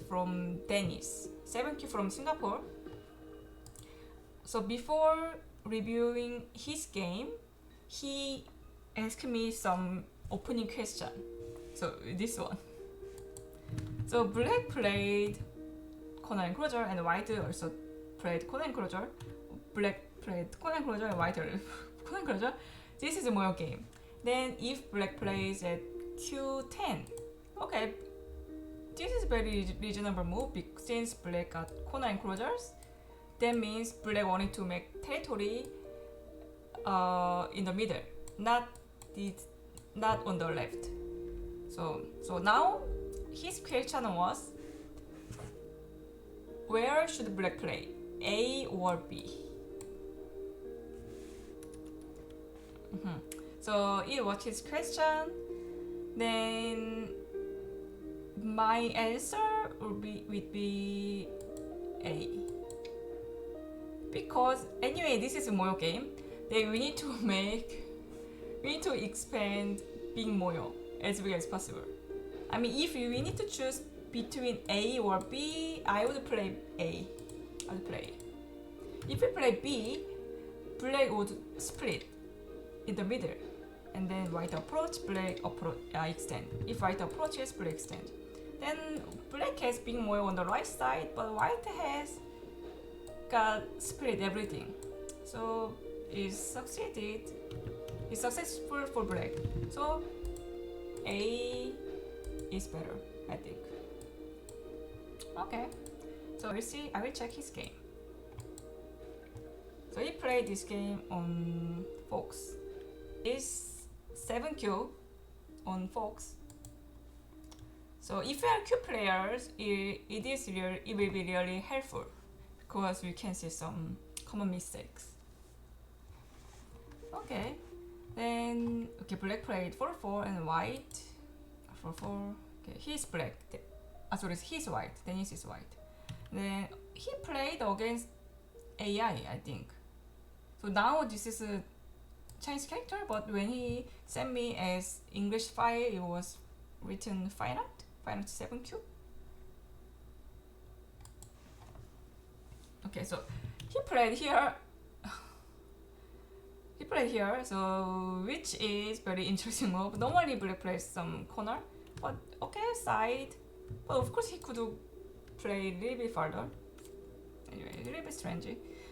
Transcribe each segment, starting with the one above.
from Dennis, 7Q from Singapore. So before reviewing his game, he asked me some opening question. So this one. So black played Conan Enclosure and white also played Conan Enclosure. Black played Conan Enclosure and white Conan Enclosure. This is a Moyo game. Then if black plays at Q10, okay, this is very reasonable move since black got Conan Enclosures. That means black wanted to make territory in the middle, not on the left. So now his question was, where should black play, A or B? So it was his question. Then my answer would be A. Because anyway, this is a Moyo game. Then we need to expand big Moyo as big as possible. I mean, if we need to choose between A or B, I would play A. I would play A. If we play B, black would split in the middle, and then white approach, black approach, extend. If white approaches, black extend. Then black has big Moyo on the right side, but white has got split everything. So it's succeeded. It's successful for black. So A is better, I think. Okay. So we'll see. I will check his game. So he played this game on Fox. It's 7Q on Fox. So if you are Q players, it will be really helpful because we can see some common mistakes. Okay. Then black played 4-4 and white 4-4. Okay, he's black. Sorry, he's white. Dennis is white. Then he played against AI, I think. So now this is a Chinese character, but when he sent me as English file, it was written Fine Art 7Q. Okay, so he played here. So which is very interesting move. Normally black plays some corner, but okay, side. But of course he could play a little bit further. Anyway, a little bit strange.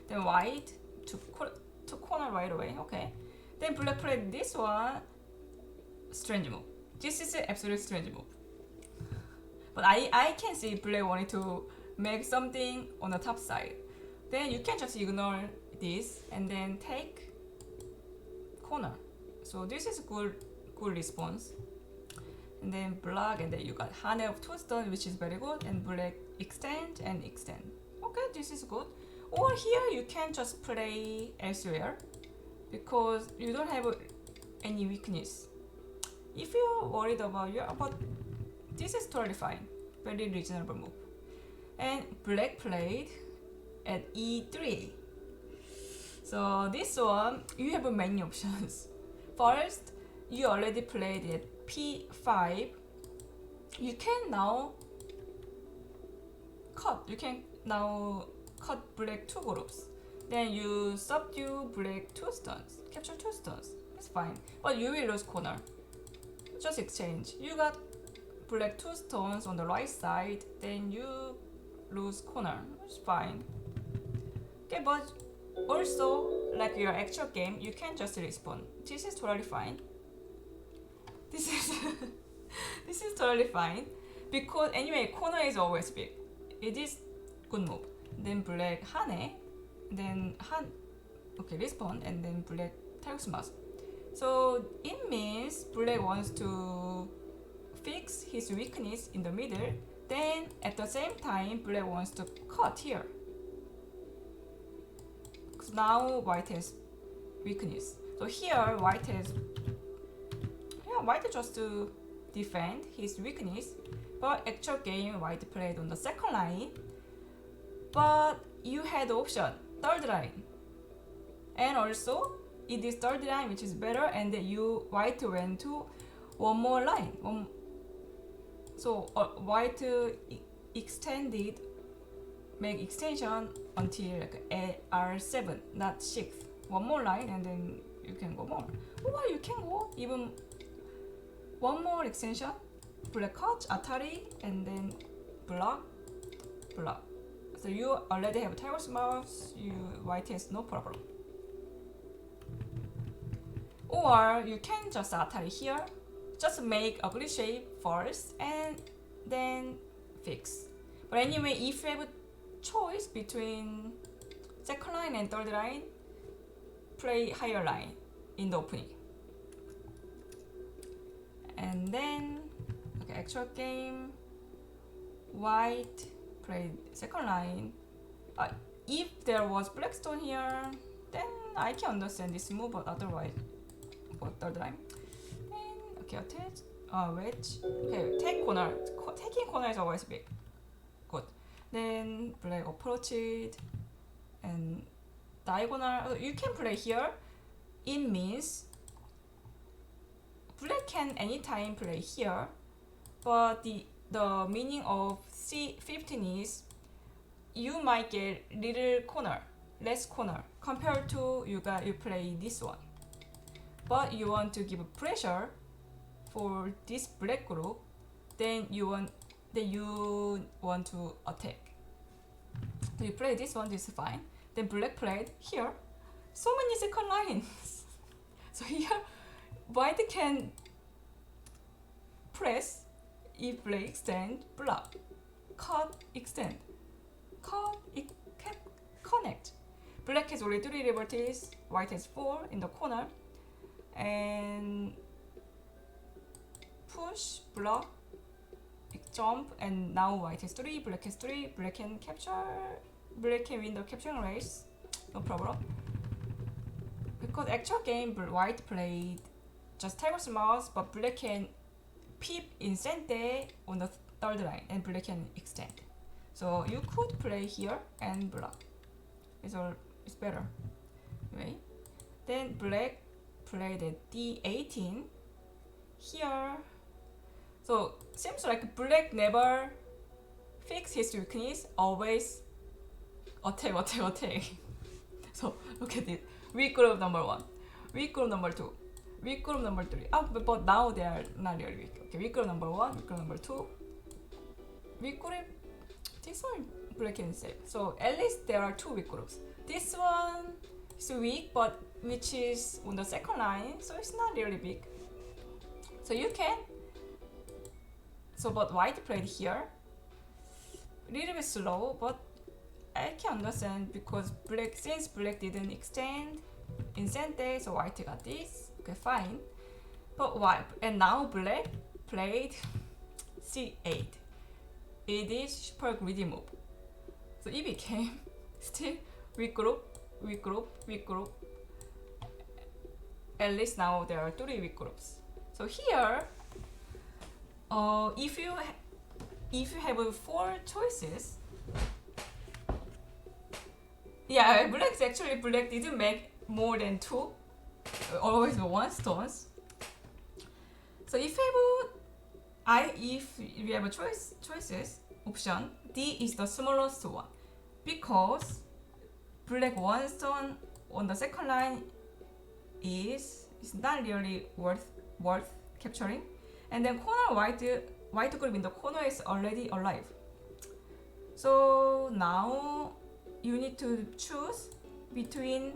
Then white to corner right away. Okay. Then black played this one. Strange move. This is an absolute strange move. But I can see black wanted to make something on the top side. Then you can just ignore this and then take corner. So this is good response. And then black, and then you got Hane of 2 stones, which is very good, and black extend and extend. Okay, this is good. Or here you can just play elsewhere because you don't have any weakness. If you're worried about this is totally fine. Very reasonable move. And black played at E3. So this one, you have many options. First, you already played at P5. You can now cut black 2 groups. Then you subdue black 2 stones, capture 2 stones. It's fine. But you will lose corner. Just exchange. You got black 2 stones on the right side, then you lose corner. It's fine. Okay, but also, like your actual game, you can just respawn. This is totally fine. This is totally fine because anyway, corner is always big. It is good move. Then black Hane, then respawn, and then black Targus. So it means black wants to fix his weakness in the middle. Then at the same time, black wants to cut here. Because now white has weakness. So here white just to defend his weakness. But actual game white played on the second line. But you had the option third line. And also it is third line which is better, and then white went to one more line. So white extended, make extension until like R7, not 6. One more line and then you can go more. Or you can go even one more extension, black cut, Atari, and then block. So you already have Tiger's Mouse, white has no problem. Or you can just Atari here, just make ugly shape first and then fix. But anyway, if you have a choice between second line and third line, play higher line in the opening. And then, okay, actual game, white played second line. If there was blackstone here, then I can understand this move, but otherwise, for third line. Then, okay, attach, wedge. Okay, take corner. Taking corner is always big. Good. Then black approach it, and diagonal. You can play here. It means black can anytime play here, but the meaning of C15 is you might get little corner, less corner compared to you play this one. But you want to give pressure for this black group, then you want to attack. So you play this one, this is fine. Then black played here. So many second lines. So here, white can press if black extend, block, cut, extend, cut, connect. Black has only 3 liberties, white has 4 in the corner, and push, block, jump, and now white has 3, black has 3, black can win the capturing race, no problem. Because actual game, white played just Tiger's Mouse, but black can peep Incente on the third line, and black can extend. So you could play here and block. It's better. Anyway, then black played at D18 here. So seems like black never fix his weakness, always attack. So look at it. Weak group number 1, weak group number 2, weak group number 3. But now they are not really weak. Okay, weak group number 1, weak group number 2. Weak group, this one black can save. So at least there are 2 weak groups. This one is weak, but which is on the second line, so it's not really big. So you can. So but white played here. A little bit slow, but I can understand because since black didn't extend Incente, so white got this. Okay, fine. But white, and now black played C8. It is super greedy move. So it became still weak group. At least now there are 3 weak groups. So here, if you have 4 choices. Yeah, black didn't make more than 2, always 1 stones. So if you have a choices option, D is the smallest one because black 1 stone on the second line is not really worth capturing, and then corner white group in the corner is already alive. So now you need to choose between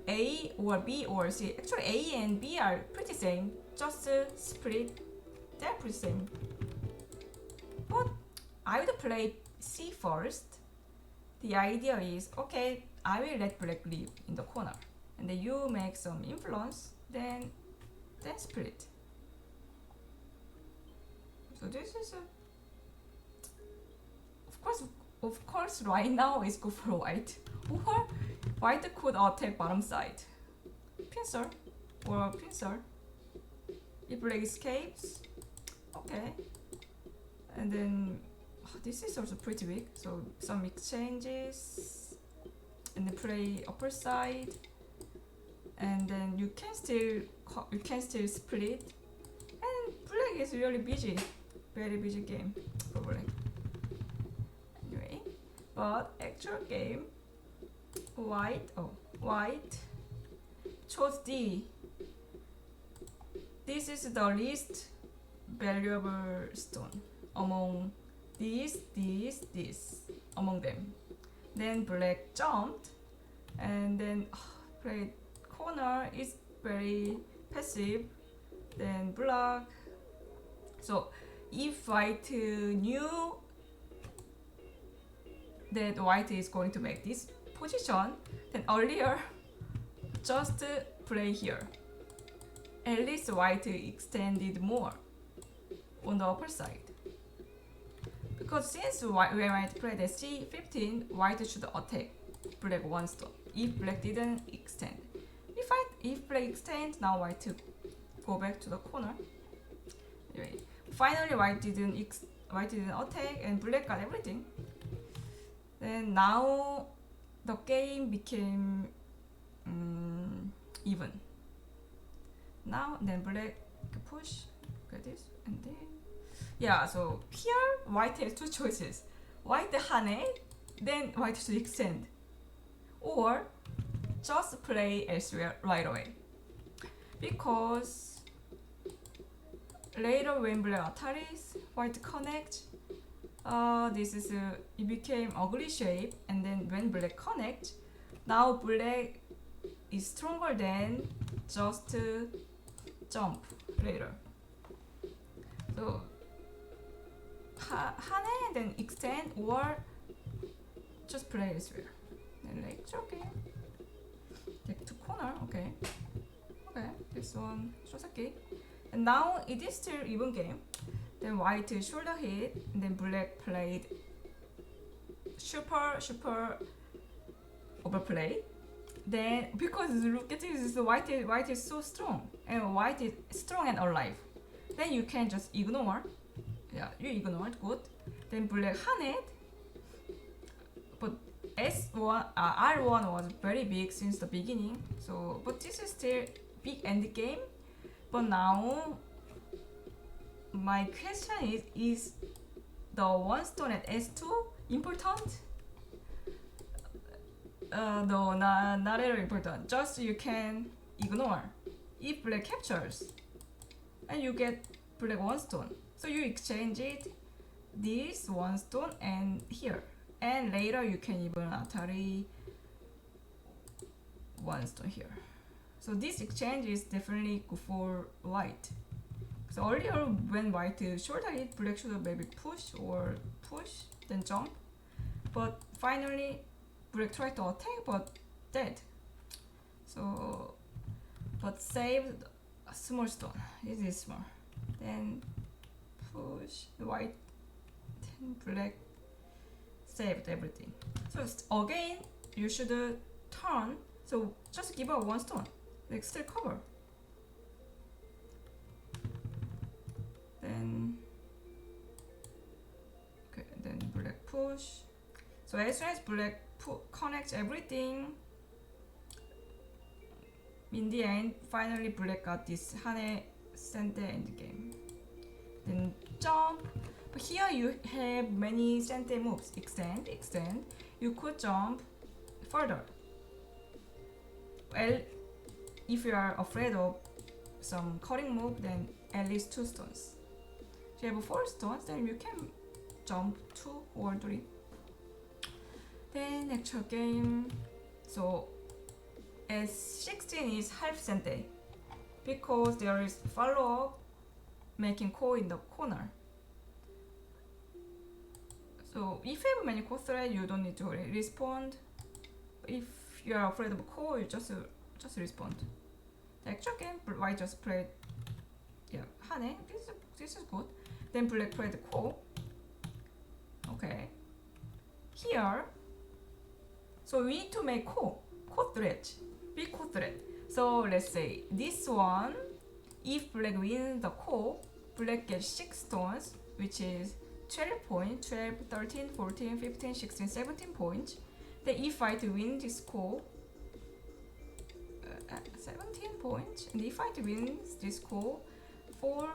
A or B or C. Actually, A and B are pretty same. Just split. They're pretty same. But I would play C first. The idea is, okay, I will let black live in the corner, and then you make some influence. Then split. So this is of course, right now is good for white. Or white could attack bottom side. Pincer or pincer. If black escapes, okay. And then this is also pretty weak. So some exchanges, and then play upper side, and then you can still split. And black is really busy, very busy game for black. But actual game, white chose D. This is the least valuable stone among this among them. Then black jumped, and then played corner is very passive. Then black. So if white knew that white is going to make this position, then earlier just play here. At least white extended more on the upper side. Because since when white played at c15, white should attack black one stone if black didn't extend. If black extends, now white to go back to the corner. Anyway, finally white didn't attack and black got everything. Then now the game became even. Now then black push, get this, and then yeah. So here white has two choices: white hane, then white should extend, or just play elsewhere right away. Because later when black attaries, white connect. It became ugly shape, and then when black connect, now black is stronger than just jump later. So hane then extend or just play elsewhere. Then like okay, take to corner. Okay, this one Shosaki, and now it is still even game. Then white shoulder hit, and then black played super overplay. Then because look at this, white is so strong, and white is strong and alive. Then you can just ignore. Yeah, you ignored, good. Then black hane it, but R1 was very big since the beginning. So, but this is still big end game. But now my question is the one stone at S2 important? No, not really important. Just you can ignore. If black captures, and you get black one stone, so you exchange it, this one stone and here, and later you can even atari one stone here. So this exchange is definitely good for white. So earlier when white shoulder hit, black should maybe push or push, then jump. But finally, black tried to attack but dead. So, but saved a small stone. This is small. Then push the white, then black saved everything. So again, you should turn. So just give up one stone. Like still cover. Then okay, then black push. So as soon as black connects everything, in the end, finally black got this hane sente end game. Then jump. But here you have many sente moves. Extend. You could jump further. Well, if you are afraid of some cutting move, then at least 2 stones. If you have 4 stones, then you can jump 2 or 3. Then actual game. So S16 is half sente because there is follow up making ko in the corner. So if you have many ko thread, you don't need to respond. If you are afraid of ko, you just respond. The actual game, white just played hane. This is good. Then black played ko. Okay. Here. So we need to make ko thread, big ko thread. So let's say this one, if black wins the ko, black gets 6 stones, which is 12 points, 12, 13, 14, 15, 16, 17 points. Then if white wins this ko, 17 points, and if white wins this ko, 4,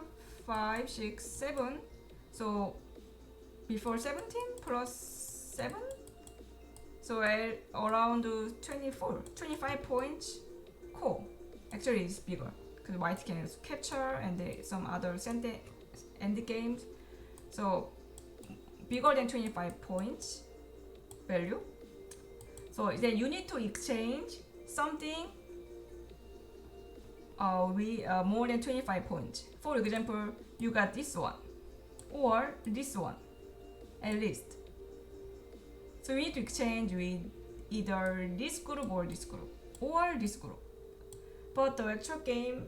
5, 6, 7. So before 17 plus 7, So at around 25 points, core actually is bigger because white can also capture and some other end games. So bigger than 25 points value. So then you need to exchange something more than 25 points. For example, you got this one or this one at least. So we need to exchange with either this group or this group or this group. But the actual game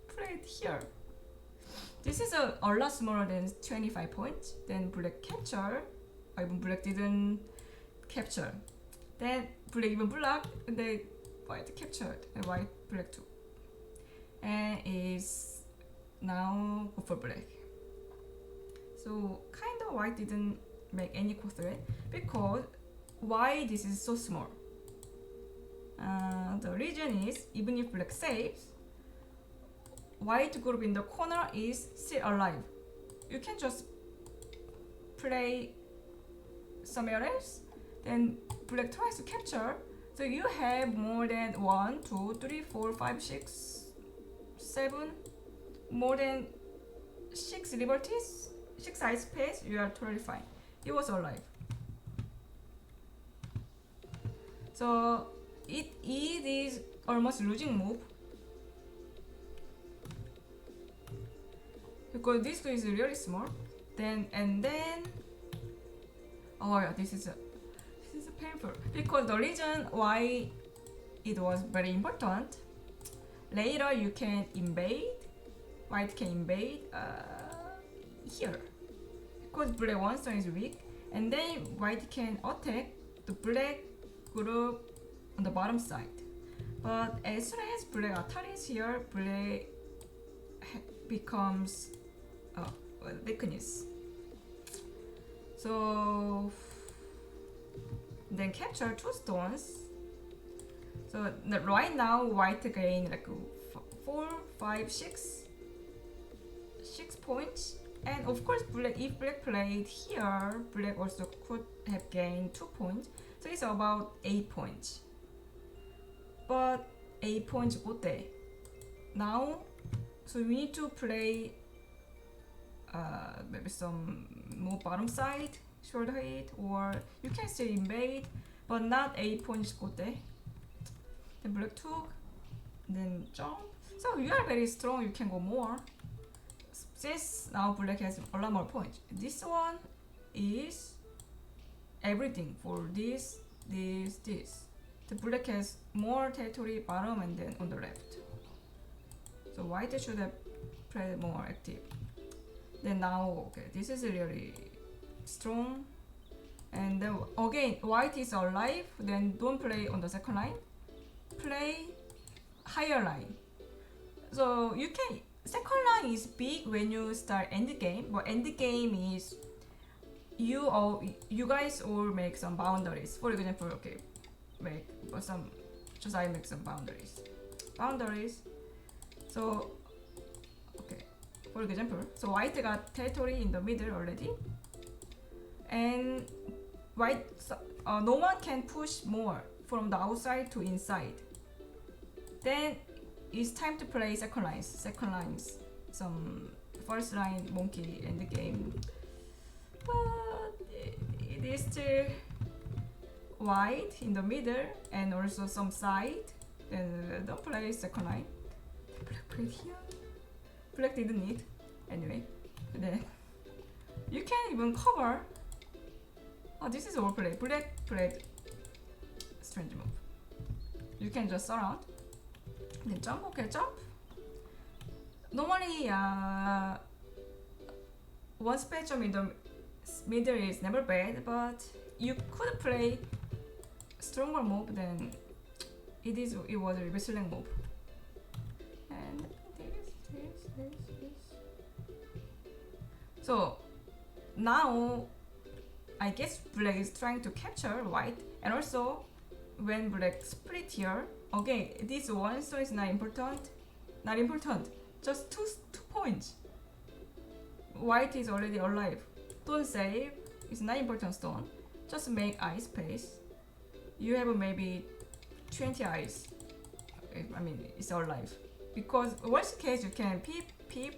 played here. This is a lot smaller than 25 points. Then black capture, or even black didn't capture. Then black even blocked, and then white captured, and white black too. And is now go for black. So kind of white didn't make any core threat because why this is so small. The reason is even if black saves, white group in the corner is still alive. You can just play somewhere else, then black tries to capture. So you have more than 1, 2, 3, 4, 5, 6, 7, more than 6 liberties, 6 ice space, you are totally fine. He was alive. So it is almost losing move because this is really small. Then oh yeah, this is painful because the reason why it was very important. Later you can invade. White can invade here because black one stone is weak, and then white can attack the black group on the bottom side. But as soon as black attacks here, black becomes weakness. So then capture 2 stones. So right now white gain like 4, 5, 6 points. And of course, if black played here, black also could have gained 2 points. So it's about 8 points. But 8 points good day. Now, so we need to play maybe some more bottom side, shoulder hit, or you can still invade, but not 8 points good day. Then black took, then jump. So you are very strong, you can go more. Since now black has a lot more points. This one is everything for this. The black has more territory bottom and then on the left. So white should have played more active. Then now, okay, this is really strong. And then again, white is alive. Then don't play on the second line. Play higher line. So you can. Second line is big when you start end game, but end game is you guys all make some boundaries. For example, okay, I make some boundaries. So okay, for example, so white got territory in the middle already, and white no one can push more from the outside to inside. Then it's time to play second lines, some first line monkey in the game, but it is still white in the middle and also some side. Then don't play second line. Black played here. Black didn't need anyway. Then you can even cover. Oh, this is overplay. Black played strange move. You can just surround. Then jump, okay, jump. Normally, one spectrum in the middle is never bad, but you could play stronger move than it was a wrestling move. And this. So now, I guess black is trying to capture white, and also when black split here. Okay, this one stone is not important. Just two points. White is already alive. Don't save. It's not important stone. just make eye space. You have maybe 20 eyes. I mean, it's all life. Because worst case, you can peep.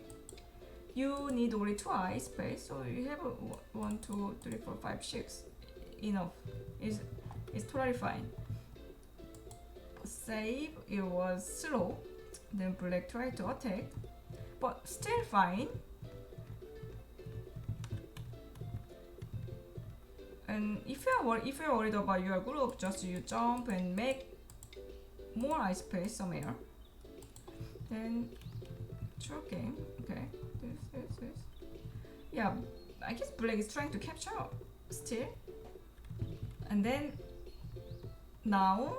You need only 2 eye space, so you have 1, 2, 3, 4, 5, 6. Enough. It's totally fine. Save. It was slow. Then black tried to attack, but still fine. And if you're worried about your group, just you jump and make more eye space somewhere. Then short game. Okay. This. Yeah, I guess black is trying to capture still. And then now,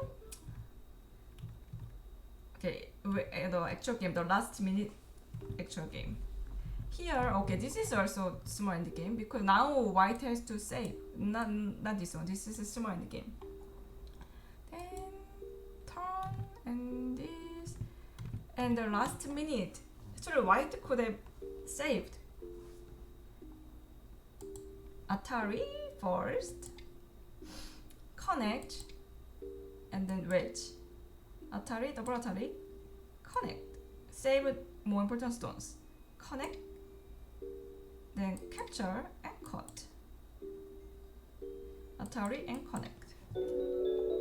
okay, the actual game, the last minute actual game. Here, okay, this is also small end game because now white has to save. Not this one. This is a small end game. Then turn and this, and the last minute. Actually, white could have saved. Atari first, connect, and then wedge. Atari, double Atari, connect. Save more important stones. Connect, then capture and cut. Atari and connect.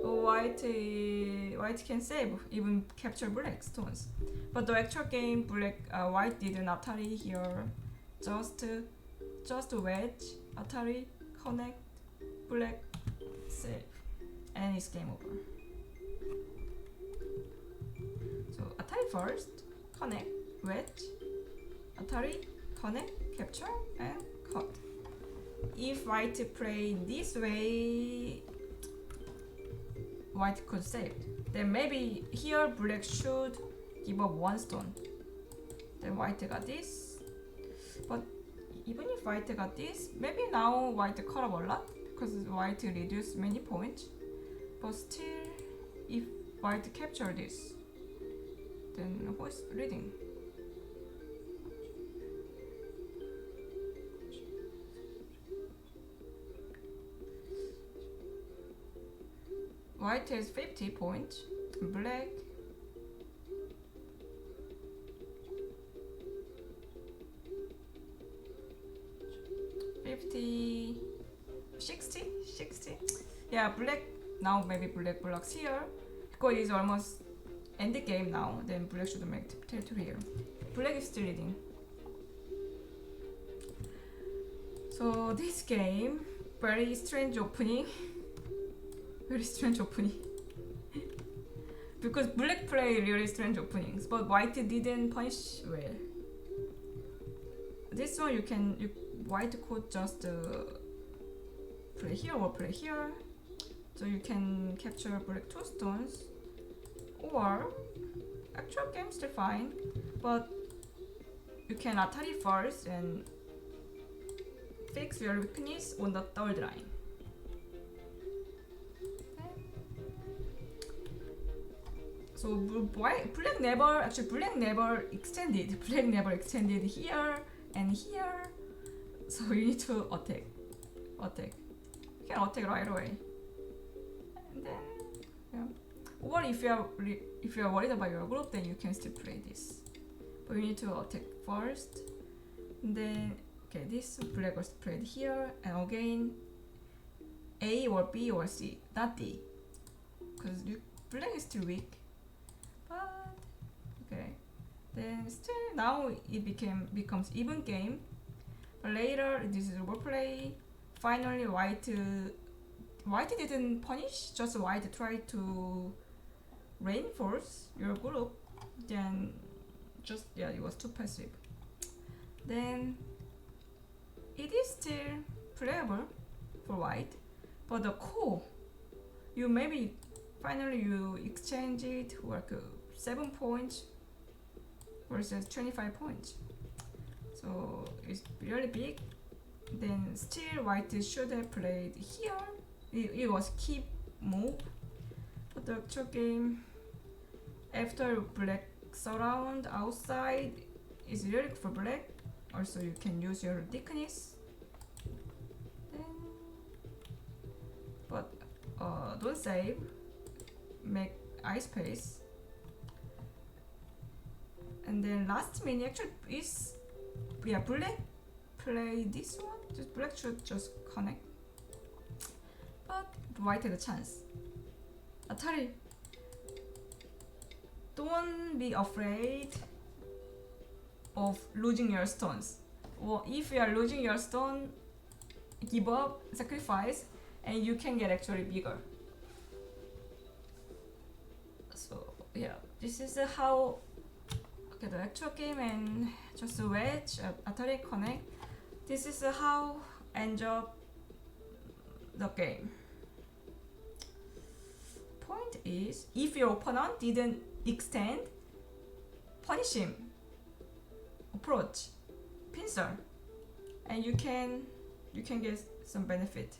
White can save, even capture black stones. But the actual game, white did an Atari here. Just wedge, Atari, connect, black, save, and it's game over. So Atari first, connect, wedge, Atari, connect, capture, and cut. If white play this way, white could save. Then maybe here black should give up 1 stone. Then white got this. But even if white got this, maybe now white cut up a lot because white reduced many points. But still, if white capture this, then who is leading? White has 50 points, black 50, 60. Yeah, black now maybe black blocks here because it's almost end the game now. Then black should make territory here. Black is still leading. So this game, very strange opening. Very strange opening. Because black play really strange openings, but white didn't punish well. This one white could just play here or play here, so you can capture black 2 stones, or actual game still fine, but you can Atari first and fix your weakness on the 3rd line. So black never extended. Black never extended here and here. So you need to attack. You can attack right away. And then, yeah. Or if you are worried about your group, then you can still play this. But you need to attack first. And then, okay, this black was played here, and again, A or B or C, not D, because black is still weak. But okay, then still now it becomes even game. But later this is overplay. Finally, white didn't punish, just white tried to reinforce your group. Then just it was too passive. Then it is still playable for white, but the core, finally you exchange it like 7 points versus 25 points. So it's really big. Then still white should have played here. It was keep move. But the actual game, after black surround outside, is really good for black. Also you can use your thickness. Then don't save, make ice space, and then last mini actually is, yeah, black play this one. Just black should just connect, but white had a chance. Atari, don't be afraid of losing your stones. Well, if you are losing your stone, give up, sacrifice, and you can get actually bigger. So yeah, this is how, okay, the actual game and just wedge Atari Connect. This is how end up the game. Point is, if your opponent didn't extend, punish him, approach, pincer, and you can get some benefit.